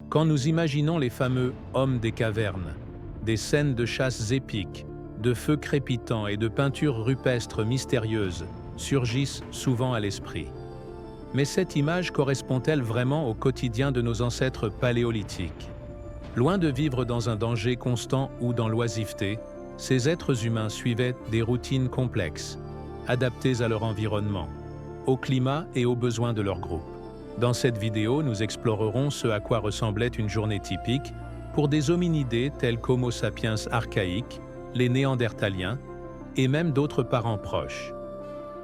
Quand nous imaginons les fameux hommes des cavernes, des scènes de chasse épiques, de feux crépitants et de peintures rupestres mystérieuses surgissent souvent à l'esprit. Mais cette image correspond-elle vraiment au quotidien de nos ancêtres paléolithiques? Loin de vivre dans un danger constant ou dans l'oisiveté, ces êtres humains suivaient des routines complexes, adaptées à leur environnement, au climat et aux besoins de leur groupe. Dans cette vidéo, nous explorerons ce à quoi ressemblait une journée typique pour des hominidés tels qu'Homo sapiens archaïques, les Néandertaliens et même d'autres parents proches.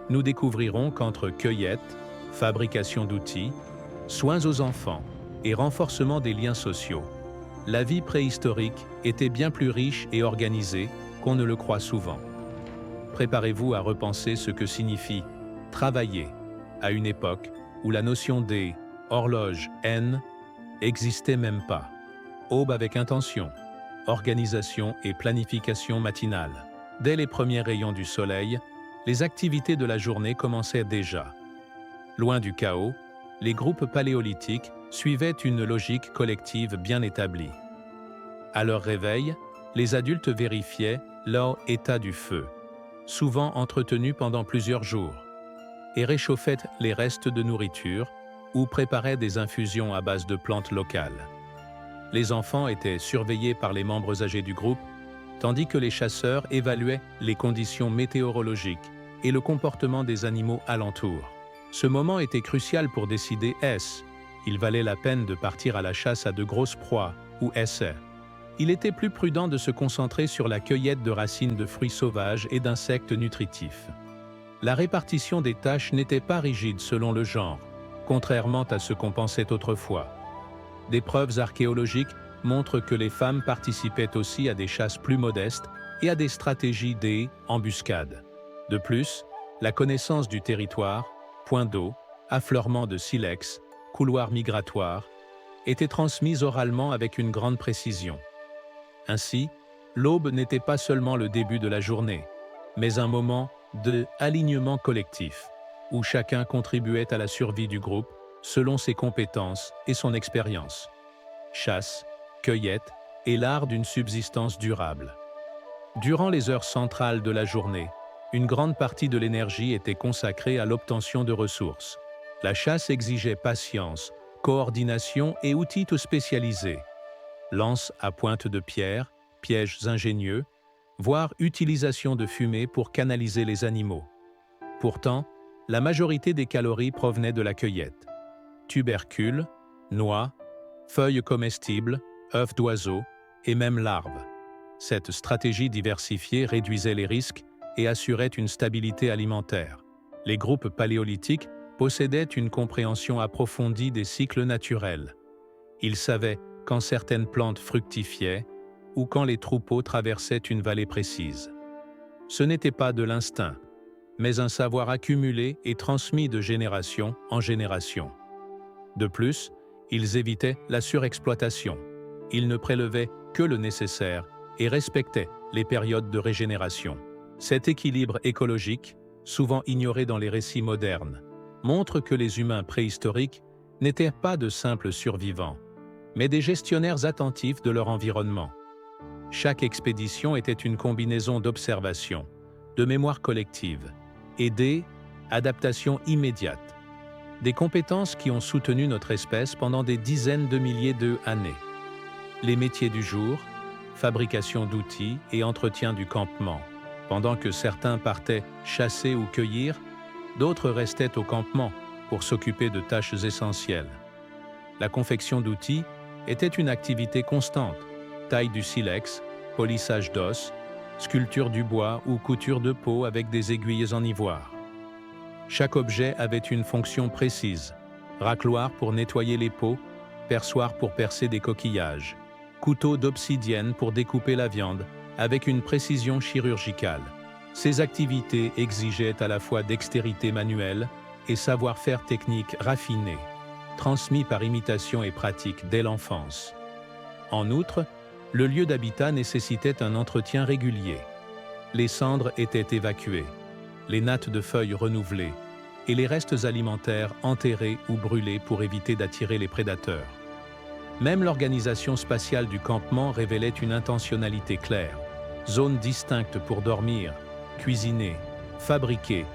Nous découvrirons qu'entre cueillette, fabrication d'outils, soins aux enfants et renforcement des liens sociaux, la vie préhistorique était bien plus riche et organisée qu'on ne le croit souvent. Préparez-vous à repenser ce que signifie « travailler » à une époque où la notion des horloges N n'existait même pas. Aube avec intention, organisation et planification matinale. Dès les premiers rayons du soleil, les activités de la journée commençaient déjà. Loin du chaos, les groupes paléolithiques suivaient une logique collective bien établie. À leur réveil, les adultes vérifiaient leur état du feu, souvent entretenu pendant plusieurs jours, et réchauffaient les restes de nourriture ou préparaient des infusions à base de plantes locales. Les enfants étaient surveillés par les membres âgés du groupe, tandis que les chasseurs évaluaient les conditions météorologiques et le comportement des animaux alentours. Ce moment était crucial pour décider est-ce qu'il valait la peine de partir à la chasse à de grosses proies ou est-ce il était plus prudent de se concentrer sur la cueillette de racines de fruits sauvages et d'insectes nutritifs. La répartition des tâches n'était pas rigide selon le genre, contrairement à ce qu'on pensait autrefois. Des preuves archéologiques montrent que les femmes participaient aussi à des chasses plus modestes et à des stratégies d'embuscade. De plus, la connaissance du territoire, points d'eau, affleurements de silex, couloirs migratoires, était transmise oralement avec une grande précision. Ainsi, l'aube n'était pas seulement le début de la journée, mais un moment d'alignement collectif, où chacun contribuait à la survie du groupe selon ses compétences et son expérience. Chasse, cueillette et l'art d'une subsistance durable. Durant les heures centrales de la journée, une grande partie de l'énergie était consacrée à l'obtention de ressources. La chasse exigeait patience, coordination et outils spécialisés. Lances à pointe de pierre, pièges ingénieux, voire utilisation de fumée pour canaliser les animaux. Pourtant, la majorité des calories provenaient de la cueillette. Tubercules, noix, feuilles comestibles, œufs d'oiseaux et même larves. Cette stratégie diversifiée réduisait les risques et assurait une stabilité alimentaire. Les groupes paléolithiques possédaient une compréhension approfondie des cycles naturels. Ils savaient quand certaines plantes fructifiaient ou quand les troupeaux traversaient une vallée précise. Ce n'était pas de l'instinct, mais un savoir accumulé et transmis de génération en génération. De plus, ils évitaient la surexploitation. Ils ne prélevaient que le nécessaire et respectaient les périodes de régénération. Cet équilibre écologique, souvent ignoré dans les récits modernes, montre que les humains préhistoriques n'étaient pas de simples survivants, mais des gestionnaires attentifs de leur environnement. Chaque expédition était une combinaison d'observation, de mémoire collective et d'adaptation immédiate, des compétences qui ont soutenu notre espèce pendant des dizaines de milliers d'années. Les métiers du jour, fabrication d'outils et entretien du campement. Pendant que certains partaient chasser ou cueillir, d'autres restaient au campement pour s'occuper de tâches essentielles. La confection d'outils était une activité constante, taille du silex, polissage d'os, sculpture du bois ou couture de peau avec des aiguilles en ivoire. Chaque objet avait une fonction précise, racloir pour nettoyer les peaux, perçoir pour percer des coquillages, couteau d'obsidienne pour découper la viande, avec une précision chirurgicale. Ces activités exigeaient à la fois dextérité manuelle et savoir-faire technique raffiné, transmis par imitation et pratique dès l'enfance. En outre, le lieu d'habitat nécessitait un entretien régulier. Les cendres étaient évacuées, les nattes de feuilles renouvelées et les restes alimentaires enterrés ou brûlés pour éviter d'attirer les prédateurs. Même l'organisation spatiale du campement révélait une intentionnalité claire. Zones distinctes pour dormir, cuisiner, fabriquer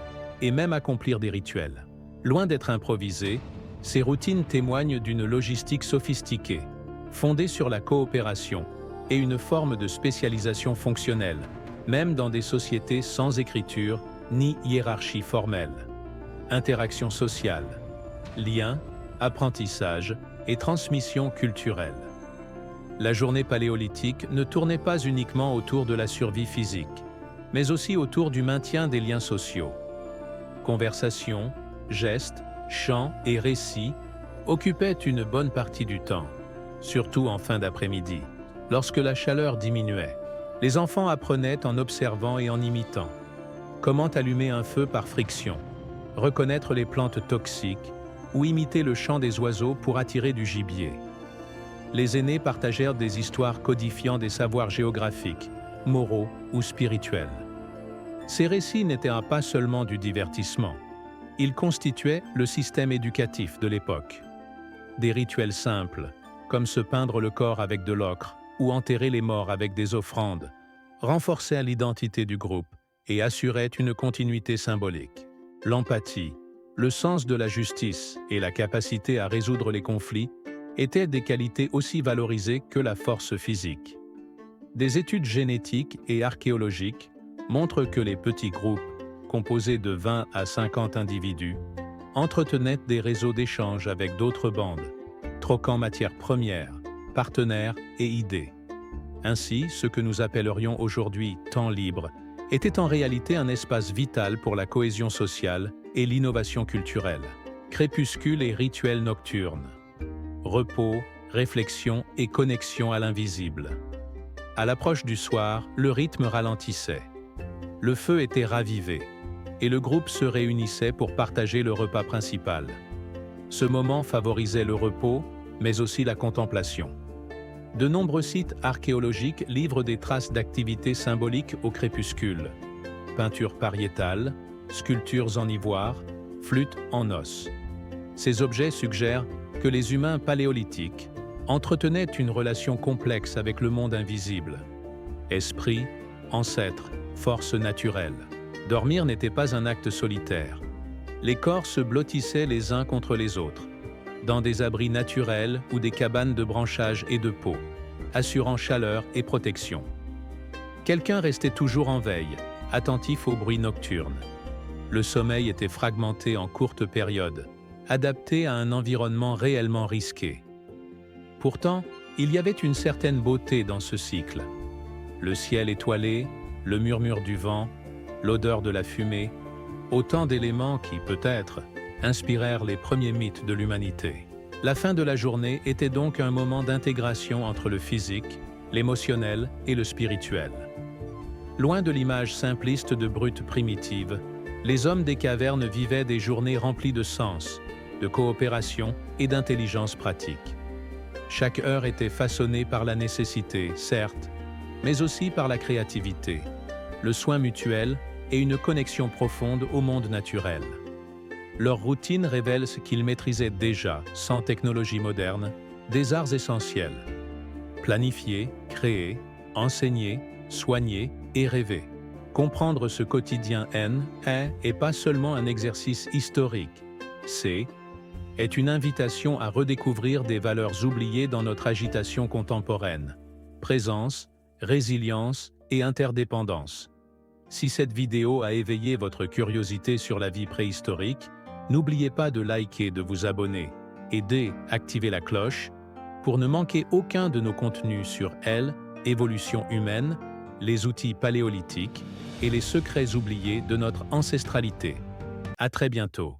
et même accomplir des rituels. Loin d'être improvisées, ces routines témoignent d'une logistique sophistiquée, fondée sur la coopération et une forme de spécialisation fonctionnelle, même dans des sociétés sans écriture ni hiérarchie formelle. Interaction sociale, liens, apprentissage et transmission culturelle. La journée paléolithique ne tournait pas uniquement autour de la survie physique, mais aussi autour du maintien des liens sociaux. Conversations, gestes, chants et récits occupaient une bonne partie du temps, surtout en fin d'après-midi, lorsque la chaleur diminuait. Les enfants apprenaient en observant et en imitant. Comment allumer un feu par friction, reconnaître les plantes toxiques ou imiter le chant des oiseaux pour attirer du gibier. Les aînés partagèrent des histoires codifiant des savoirs géographiques, moraux ou spirituels. Ces récits n'étaient pas seulement du divertissement. Ils constituaient le système éducatif de l'époque. Des rituels simples, comme se peindre le corps avec de l'ocre ou enterrer les morts avec des offrandes, renforçaient l'identité du groupe et assuraient une continuité symbolique. L'empathie, le sens de la justice et la capacité à résoudre les conflits étaient des qualités aussi valorisées que la force physique. Des études génétiques et archéologiques montrent que les petits groupes, composés de 20 à 50 individus, entretenaient des réseaux d'échange avec d'autres bandes, troquant matières premières, partenaires et idées. Ainsi, ce que nous appellerions aujourd'hui temps libre était en réalité un espace vital pour la cohésion sociale et l'innovation culturelle. Crépuscule et rituels nocturnes. Repos, réflexion et connexion à l'invisible. À l'approche du soir, le rythme ralentissait. Le feu était ravivé et le groupe se réunissait pour partager le repas principal. Ce moment favorisait le repos, mais aussi la contemplation. De nombreux sites archéologiques livrent des traces d'activités symboliques au crépuscule. Peintures pariétales, sculptures en ivoire, flûtes en os. Ces objets suggèrent que les humains paléolithiques entretenaient une relation complexe avec le monde invisible. Esprit, ancêtre, force naturelle. Dormir n'était pas un acte solitaire. Les corps se blottissaient les uns contre les autres, dans des abris naturels ou des cabanes de branchages et de peaux, assurant chaleur et protection. Quelqu'un restait toujours en veille, attentif aux bruits nocturnes. Le sommeil était fragmenté en courtes périodes, adapté à un environnement réellement risqué. Pourtant, il y avait une certaine beauté dans ce cycle. Le ciel étoilé, le murmure du vent, l'odeur de la fumée, autant d'éléments qui, peut-être, inspirèrent les premiers mythes de l'humanité. La fin de la journée était donc un moment d'intégration entre le physique, l'émotionnel et le spirituel. Loin de l'image simpliste de brutes primitives, les hommes des cavernes vivaient des journées remplies de sens, de coopération et d'intelligence pratique. Chaque heure était façonnée par la nécessité, certes, mais aussi par la créativité, le soin mutuel et une connexion profonde au monde naturel. Leur routine révèle ce qu'ils maîtrisaient déjà, sans technologie moderne, des arts essentiels. Planifier, créer, enseigner, soigner et rêver. Comprendre ce quotidien est pas seulement un exercice historique, est une invitation à redécouvrir des valeurs oubliées dans notre agitation contemporaine. Présence, résilience et interdépendance. Si cette vidéo a éveillé votre curiosité sur la vie préhistorique, n'oubliez pas de liker, de vous abonner et d'activer la cloche pour ne manquer aucun de nos contenus sur l'évolution humaine, les outils paléolithiques et les secrets oubliés de notre ancestralité. À très bientôt.